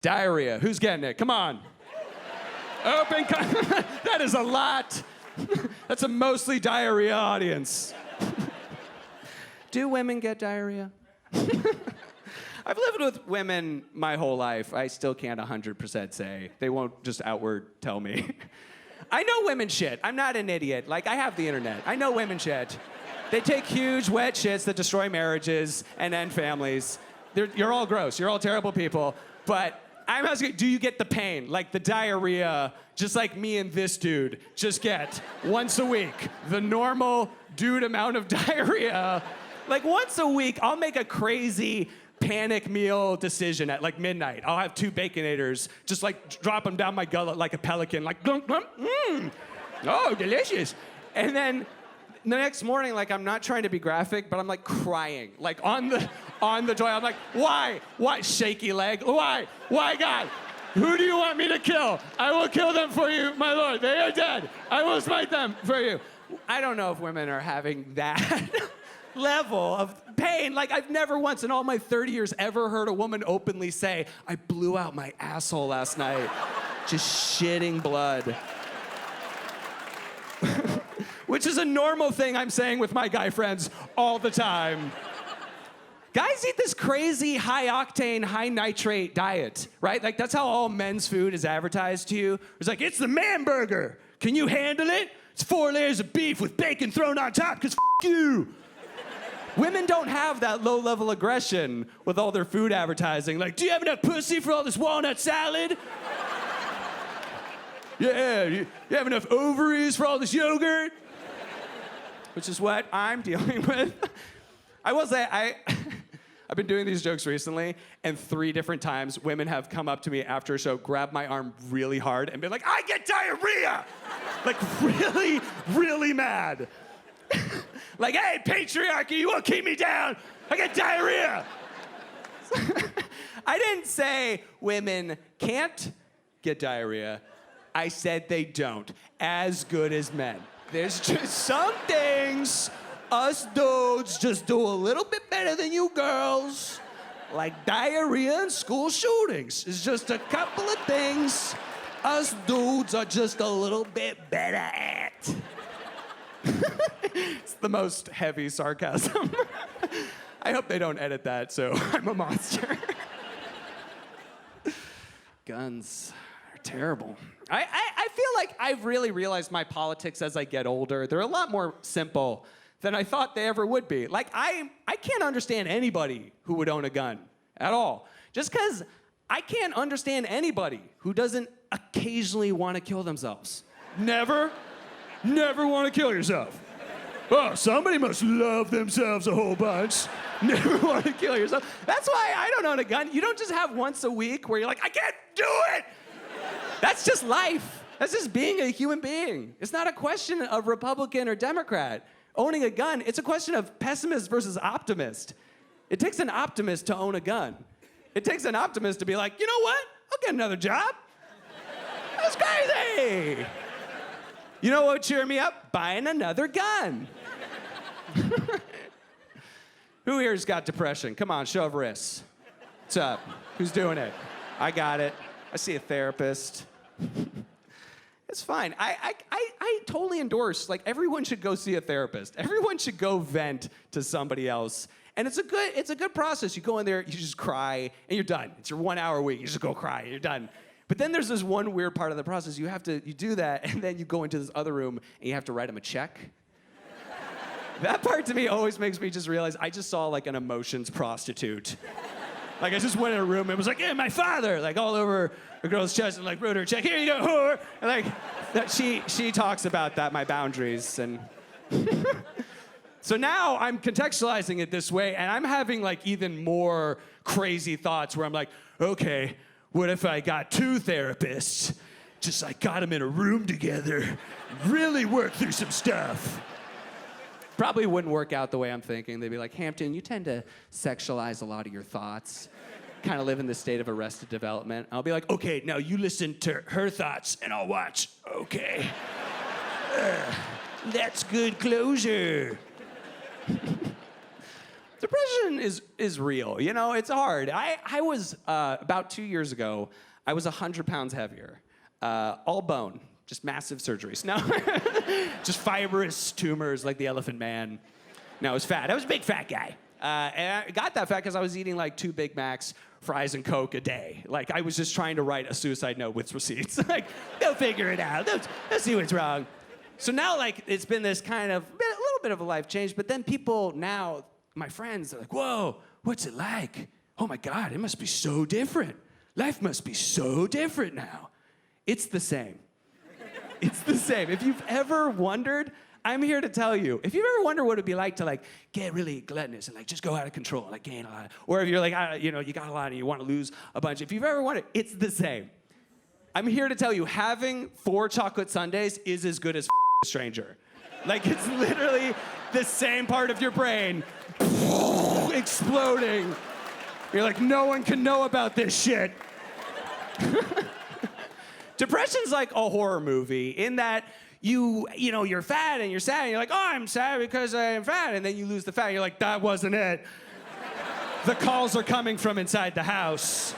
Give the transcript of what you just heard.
Diarrhea. Who's getting it? Come on. That is a lot. That's a mostly diarrhea audience. Do women get diarrhea? I've lived with women my whole life. I still can't 100% say. They won't just outward tell me. I know women shit. I'm not an idiot. Like, I have the internet. I know women shit. They take huge, wet shits that destroy marriages and end families. You're all gross. You're all terrible people. But I'm asking, do you get the pain? Like the diarrhea, just like me and this dude just get once a week. The normal dude amount of diarrhea. Like once a week, I'll make a crazy panic meal decision at like midnight. I'll have 2 Baconators, just like drop them down my gullet like a pelican, like glump, glump, oh, delicious. And then the next morning, like I'm not trying to be graphic, but I'm like crying, like on the toilet. I'm like, why? Shaky leg, why, God? Who do you want me to kill? I will kill them for you, my lord. They are dead. I will smite them for you. I don't know if women are having that level of pain. Like, I've never once in all my 30 years ever heard a woman openly say, I blew out my asshole last night, just shitting blood. Which is a normal thing I'm saying with my guy friends all the time. Guys eat this crazy high-octane, high-nitrate diet, right? Like, that's how all men's food is advertised to you. It's like, it's the man burger. Can you handle it? It's 4 layers of beef with bacon thrown on top, because you. Women don't have that low-level aggression with all their food advertising. Like, do you have enough pussy for all this walnut salad? Yeah, you have enough ovaries for all this yogurt? Which is what I'm dealing with. I will say, I've been doing these jokes recently, and 3 different times women have come up to me after a show, grabbed my arm really hard, and been like, I get diarrhea! Like, really, really mad. Like, hey, patriarchy, you won't keep me down. I get diarrhea. I didn't say women can't get diarrhea. I said they don't, as good as men. There's just some things us dudes just do a little bit better than you girls. Like diarrhea and school shootings. It's just a couple of things us dudes are just a little bit better at. It's the most heavy sarcasm. I hope they don't edit that, so I'm a monster. Guns are terrible. I feel like I've really realized my politics as I get older. They're a lot more simple than I thought they ever would be. Like, I can't understand anybody who would own a gun at all. Just because I can't understand anybody who doesn't occasionally want to kill themselves. Never want to kill yourself. Oh, somebody must love themselves a whole bunch. Never want to kill yourself. That's why I don't own a gun. You don't just have once a week where you're like, I can't do it. That's just life. That's just being a human being. It's not a question of Republican or Democrat. Owning a gun, it's a question of pessimist versus optimist. It takes an optimist to own a gun. It takes an optimist to be like, you know what? I'll get another job. That's crazy. You know what would cheer me up? Buying another gun. Who here's got depression? Come on, show of wrists. What's up? Who's doing it? I got it. I see a therapist. It's fine. I totally endorse, like, everyone should go see a therapist. Everyone should go vent to somebody else. And it's a good process. You go in there, you just cry, and you're done. It's your 1 hour a week. You just go cry, and you're done. But then there's this one weird part of the process. You do that, and then you go into this other room, and you have to write them a check. That part to me always makes me just realize I just saw like an emotions prostitute. Like, I just went in a room and was like, yeah, my father, like all over a girl's chest, and like wrote her a check. Here you go, whore. And like, that she talks about that, my boundaries, and so now I'm contextualizing it this way, and I'm having like even more crazy thoughts where I'm like, okay, what if I got 2 therapists, just like got them in a room together, really work through some stuff? Probably wouldn't work out the way I'm thinking. They'd be like, Hampton, you tend to sexualize a lot of your thoughts. Kind of live in this state of arrested development. I'll be like, okay, now you listen to her thoughts and I'll watch. Okay. That's good closure. Depression is real. You know, it's hard. I was, about 2 years ago, I was 100 pounds heavier. All bone, just massive surgeries. No, just fibrous tumors like the Elephant Man. No, I was fat. I was a big fat guy. And I got that fat because I was eating like 2 Big Macs, fries, and Coke a day. Like, I was just trying to write a suicide note with receipts. Like, they'll figure it out. They'll see what's wrong. So now, like, it's been this kind of, a little bit of a life change, but then people now, my friends, they're like, whoa, what's it like? Oh my God, it must be so different. Life must be so different now. It's the same. It's the same. If you've ever wondered, I'm here to tell you, if you've ever wondered what it'd be like to like get really gluttonous and like just go out of control, like gain a lot, or if you're like, you know, you got a lot and you want to lose a bunch, if you've ever wondered, it's the same. I'm here to tell you, having 4 chocolate sundaes is as good as a stranger. Like, it's literally the same part of your brain exploding. You're like, no one can know about this shit. Depression's like a horror movie in that you know, you're fat and you're sad and you're like, oh, I'm sad because I'm fat. And then you lose the fat. You're like, that wasn't it. The calls are coming from inside the house.